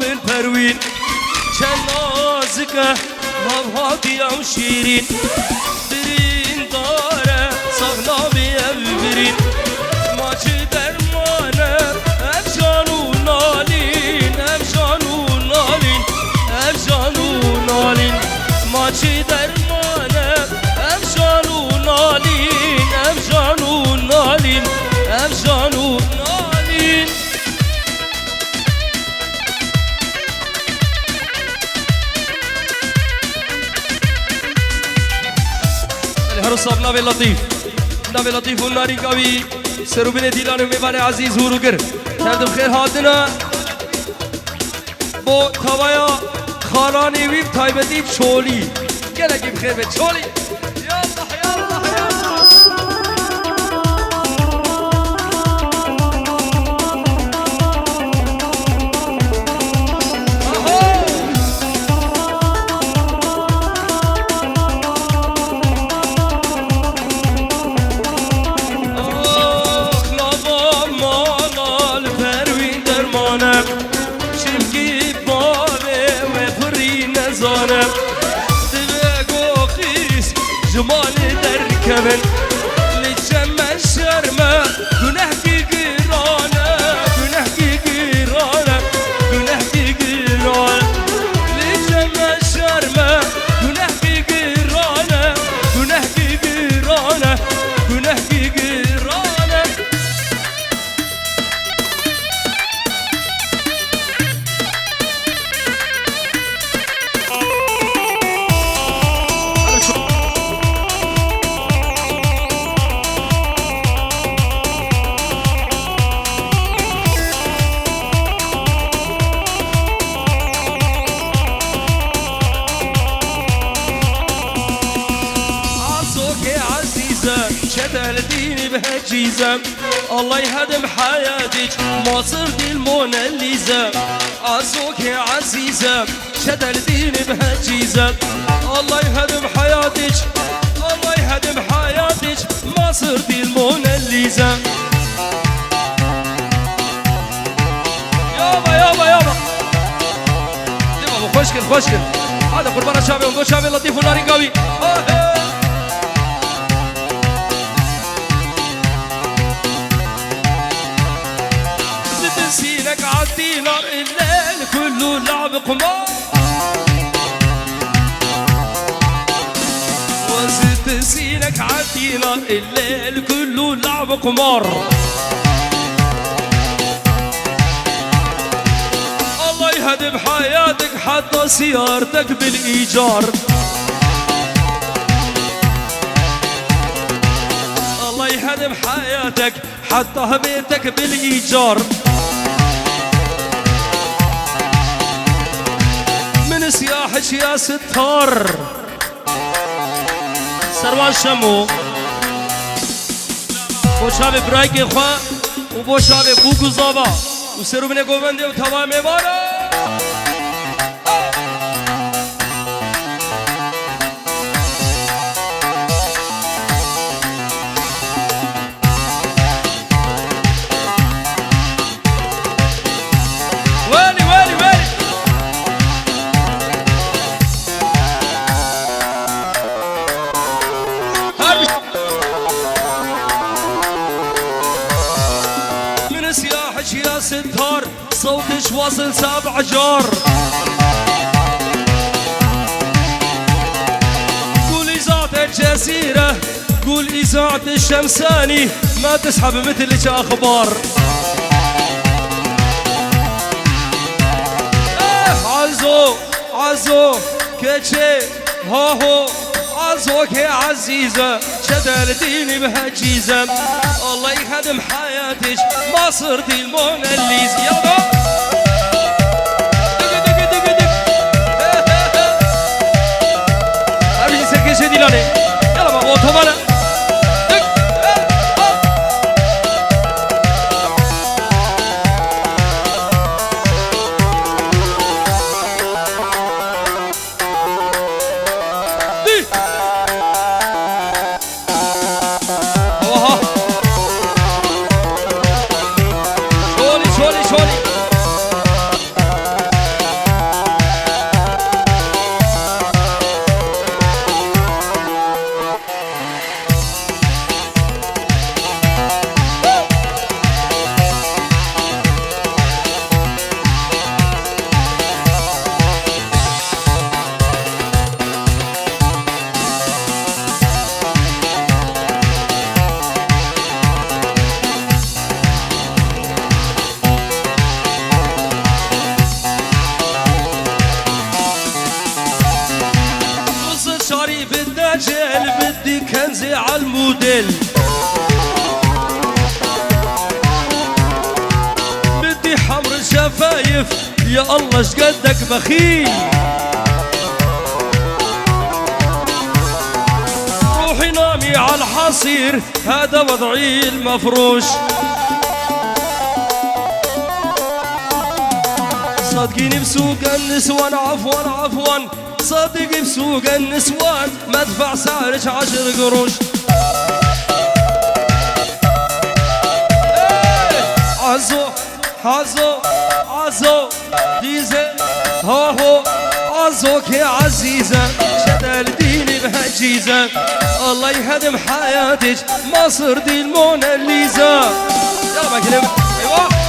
من پروین چند نازکه هادی و شیرین برین داره سغنابی برین ماچی درمانه افشانو نالین افشانو نالین افشانو نالین ماچی درمانه افشانو نالین افشانو نالین افشانو نالین هرصاب نبي لطيف نبي لطيف والناري قوي سرو بين ديلان وميبان عزيز هوروگر كردم خير هاتنا بو توايا خاراني ويب تايبتي بشولي گله گيب خير بشولي يلا يلا يلا جمال دركبن لجمع الشرمة بنحكي قرانة بنحكي قرانة بنحكي قرانة لجمع الشرمة بنحكي قرانة بنحكي قرانة بنحكي قرانة شدلتيني بهالجيزة الله يهدم حياتك ما صرتي الموناليزا عزوك يا عزيزة شدلتيني بهالجيزة الله يهدم حياتك الله يهدم حياتك ما صرتي الموناليزا يابا يابا يابا يابا خوشكل خوشكل هذا قربان الشعبي ونقول شعبي لطيف وناري قوي سينك عدي نار الليل كله لعب قمار وزدت سينك عدي نار الليل كله لعب قمار الله يهدم حياتك حتى سيارتك بالإيجار الله يهدم حياتك حتى بيتك بالإيجار من سياحش يا ستار سروان شمو بو شاب برايك خوا وبو شاب بوكو زابا وسرو من گوبنده و تمام مارا يا ستار صوتش واصل 7 جار قول إذاعة الجزيرة قول إذاعة الشمساني ما تسحب مثلك أخبار عزو عزو كتشي هاهو عزوك يا عزيزة شدلتيني بهالجيزة الله يخدم حياتك ما صرتي الموناليزا يلا دق دق دق دق أبي سكي شدي لاني يلا بابا تومانا شولي اجل بدي كنزي على الموديل بدي حمر الشفايف يا الله شقدك بخيل روحي نامي على الحصير هذا وضعي المفروش صدقيني بسوق النسوان عفوا صدقي بسوق النسوان مدفع سعرك 10 قروش عزو ديزة هو عزوك يا عزيزة شدال ديني بهجيزة الله يهدم حياتك مصر دي الموناليزا يلا ما كلمة ايوه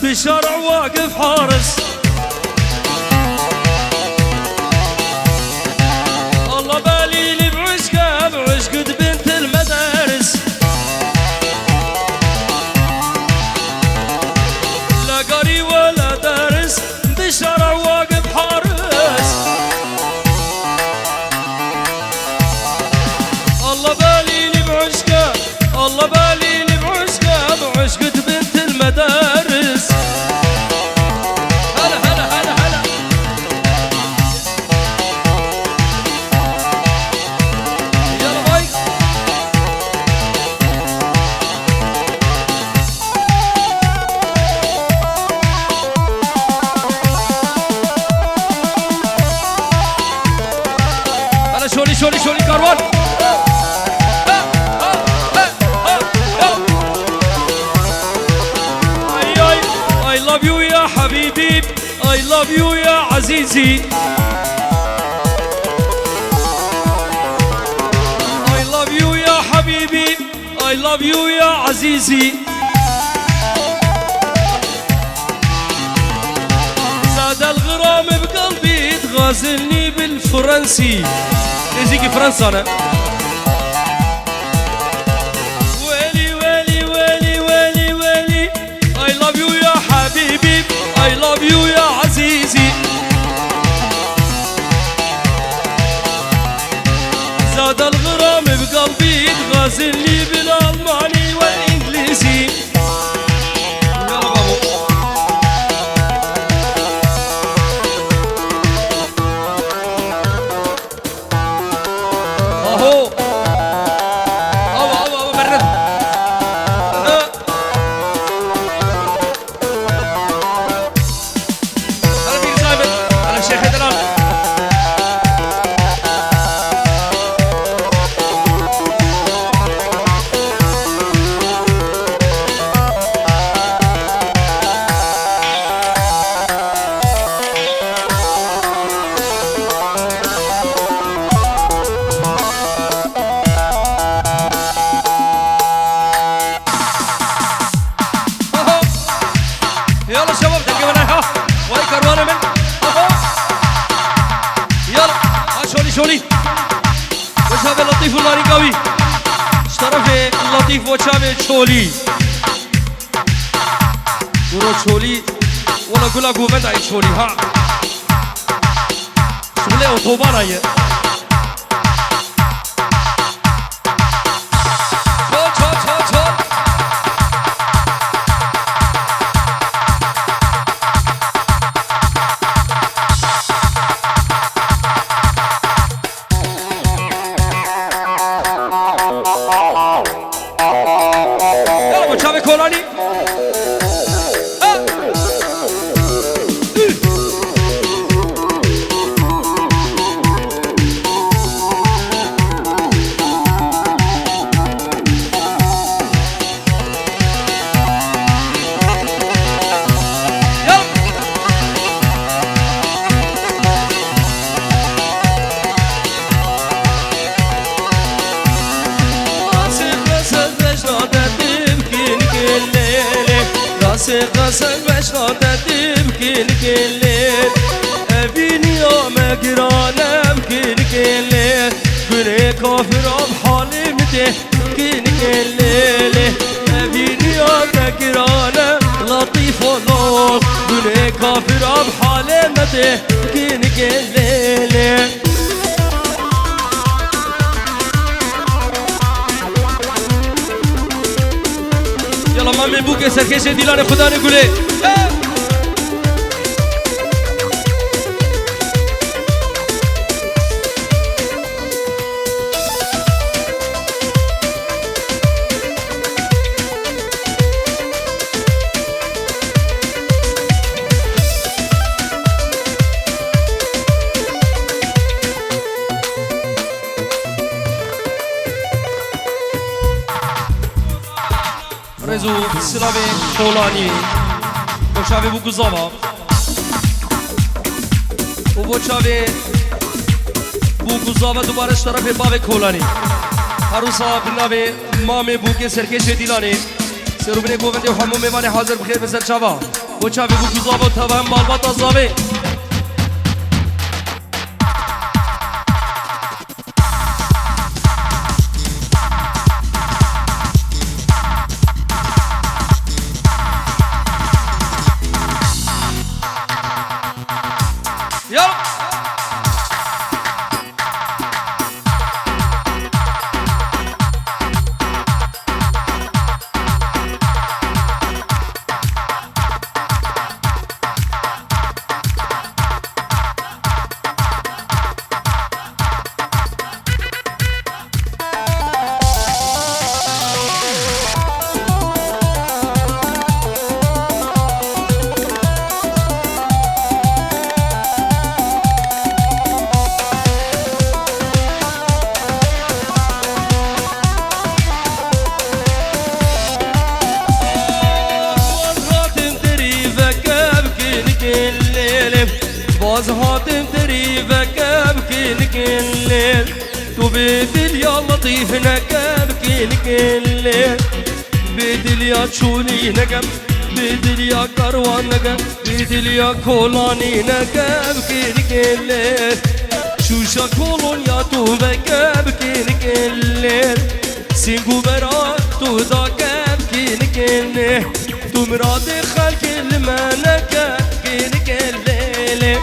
بالشارع واقف حارس الله بالي لي بعشقة بنت المدارس لا قاري ولا دارس بالشارع واقف حارس الله بالي لي بعشقة الله بالي لي بعشقة بنت المدارس شولي كاروان I love you يا حبيبي I love you يا عزيزي I love you يا حبيبي I love you يا عزيزي زاد الغرام بقلبي تغازلني بالفرنسي يجيكي فرنسا أنا ويلي ويلي ويلي ويلي ويلي I love you يا حبيبي I love you يا عزيزي زاد الغرام بقلبي تغازلني بالألماني والإنجليزي يلا بابو يلا شباب دقيقة ها واي كروانة من يلا شولي وشاب اللطيف والماريكاوي اشترف اللطيف وشاب شولي ورو شولي ولا قولا قومن داي شولي ها شغلي اوتوبان هي الليل أبيني يوم قرانم كنك الليل كني كافر بحالي متى كنك الليل أبيني يوم قرانم لطيف ولوك كني كافر بحالي متى كنك الليل يلا مامي بوكي سركش ديلان خدا نقوله رزو سلابي قولاني بوشاوي بوكوزاوا وبوشاوي بوكوزاوا دوبارش طرف باوي قولاني عروسا بناوي مامي بوكي سركش ديلاني سروبني گوونده و همون میوانه حاضر بخیر بسر چاوا بوشاوي بوكوزاوا تاوام بالبات ازاوي باز هاتم تريفك ابكي الليل تو بدل يا لطيف نكبكي الليل بدل يا تشولي نقم بدل يا كروان نقم بدل يا كولاني نكبكي الليل شوشا كولون يا تو بكبكي الليل سينكو برا تو دا كبكي الليل تو مراد خلق المنكة الليل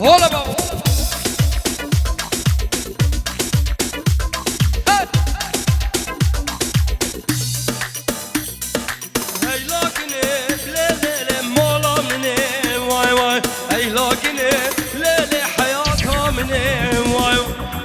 هولا بابا هاي لكني ليلة مولا مني واي واي هاي لكني ليلة حياتها مني واي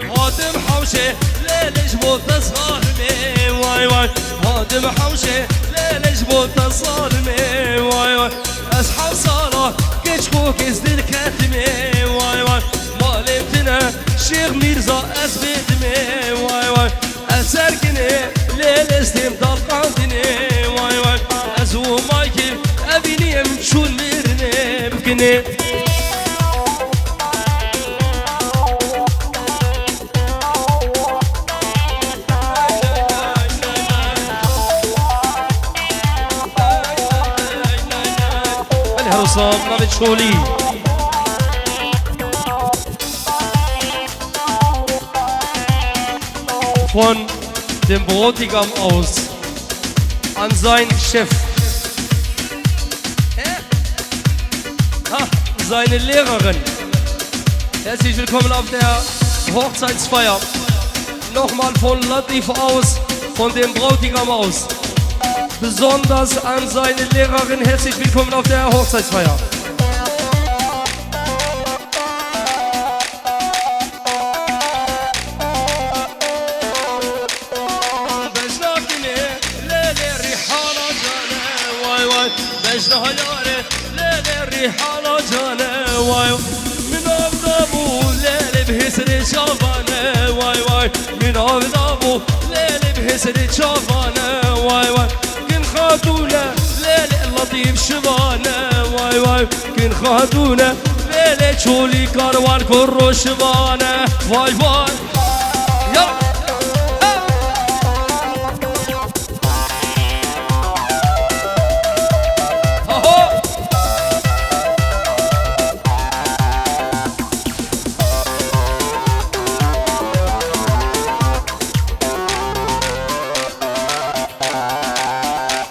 هادم حوشة ليلة جبوت تصالمي واي واي هادم حوشة ليلة جبوت تصالمي واي واي أصحاب صلاة كشكوك ازدل كاتمي واي واي مالمتنا شيخ ميرزا أسبدمي واي واي أسرقني ليل استمدال قاندني واي واي أزو مايكل أبيني مشول ميرني بكني الهرصاب نبت شولي von dem Bräutigam aus an seinen Chef, seine Lehrerin. Herzlich willkommen auf der Hochzeitsfeier. Nochmal von Latif aus, von dem Bräutigam aus. Besonders an seine Lehrerin herzlich willkommen auf der Hochzeitsfeier. حالا جانه وای من ابو لیل بهسر شابانه وای وای واي من عبدابو ليلي بهسري شافانا واي واي كن خاتونا ليلي اللطيف شبانا واي واي كن خاتونا ليلي شولي كاروان كرو شبانا واي واي يلا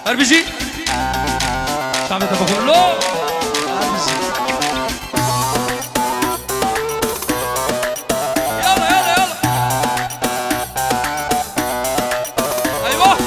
اربجي تعمل تفاهم له يلا يلا يلا ايوه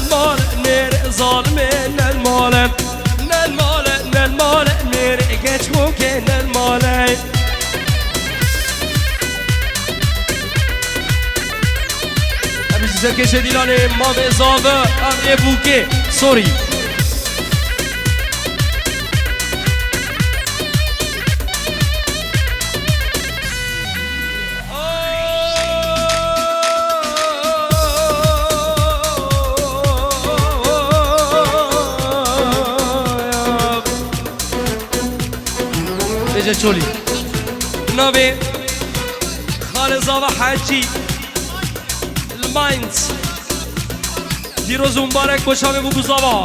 المال مير ظالمين المال مير كشكوكين المال أبي زكي شديلاني ما بزابة أبي بوكي سوري اجا شولي نبي خالد زابا حاجي الماينز دیروز مبارک باشه به بو زابا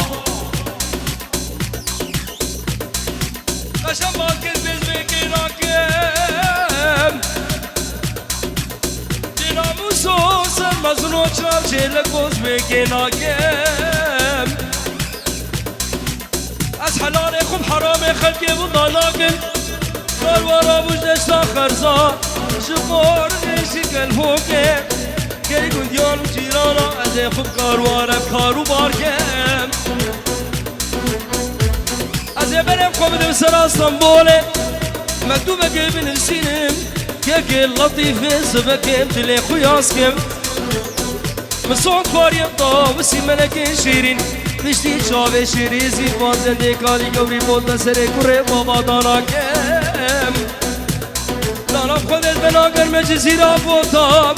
قشم باکز بزبکی راکم دیناموسو سر مزنو چرام چلک بزبکی راکم از حلال خوب حرام خلقی بودالاکم کاروارا بوجدش لا خرزا شفار ایشی کلهوکه که گندیان و جیرانا از خوب کاروارم کارو بارکم از برم خوب دم سر استنبوله مکتوبه که بنرسینم که لطیفه سبکم دل خویاسکم مسون کاریم تا وسی ملک شیرین پشتی چاوه شیریزی بازنده کاری گوری بود سر کوره بابا داناکم دانم خودت بناگر مجزی را بودم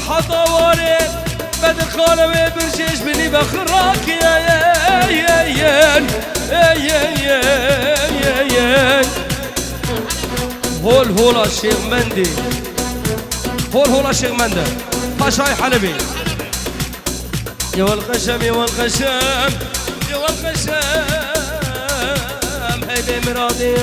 حتی وارد بد خانمه برشش بینی بخراکی هول هولا شیخ مندی هول هولا شیخ منده پاشای حلبی يا والقشم يا والقشم يا والقشم هيدي مرادي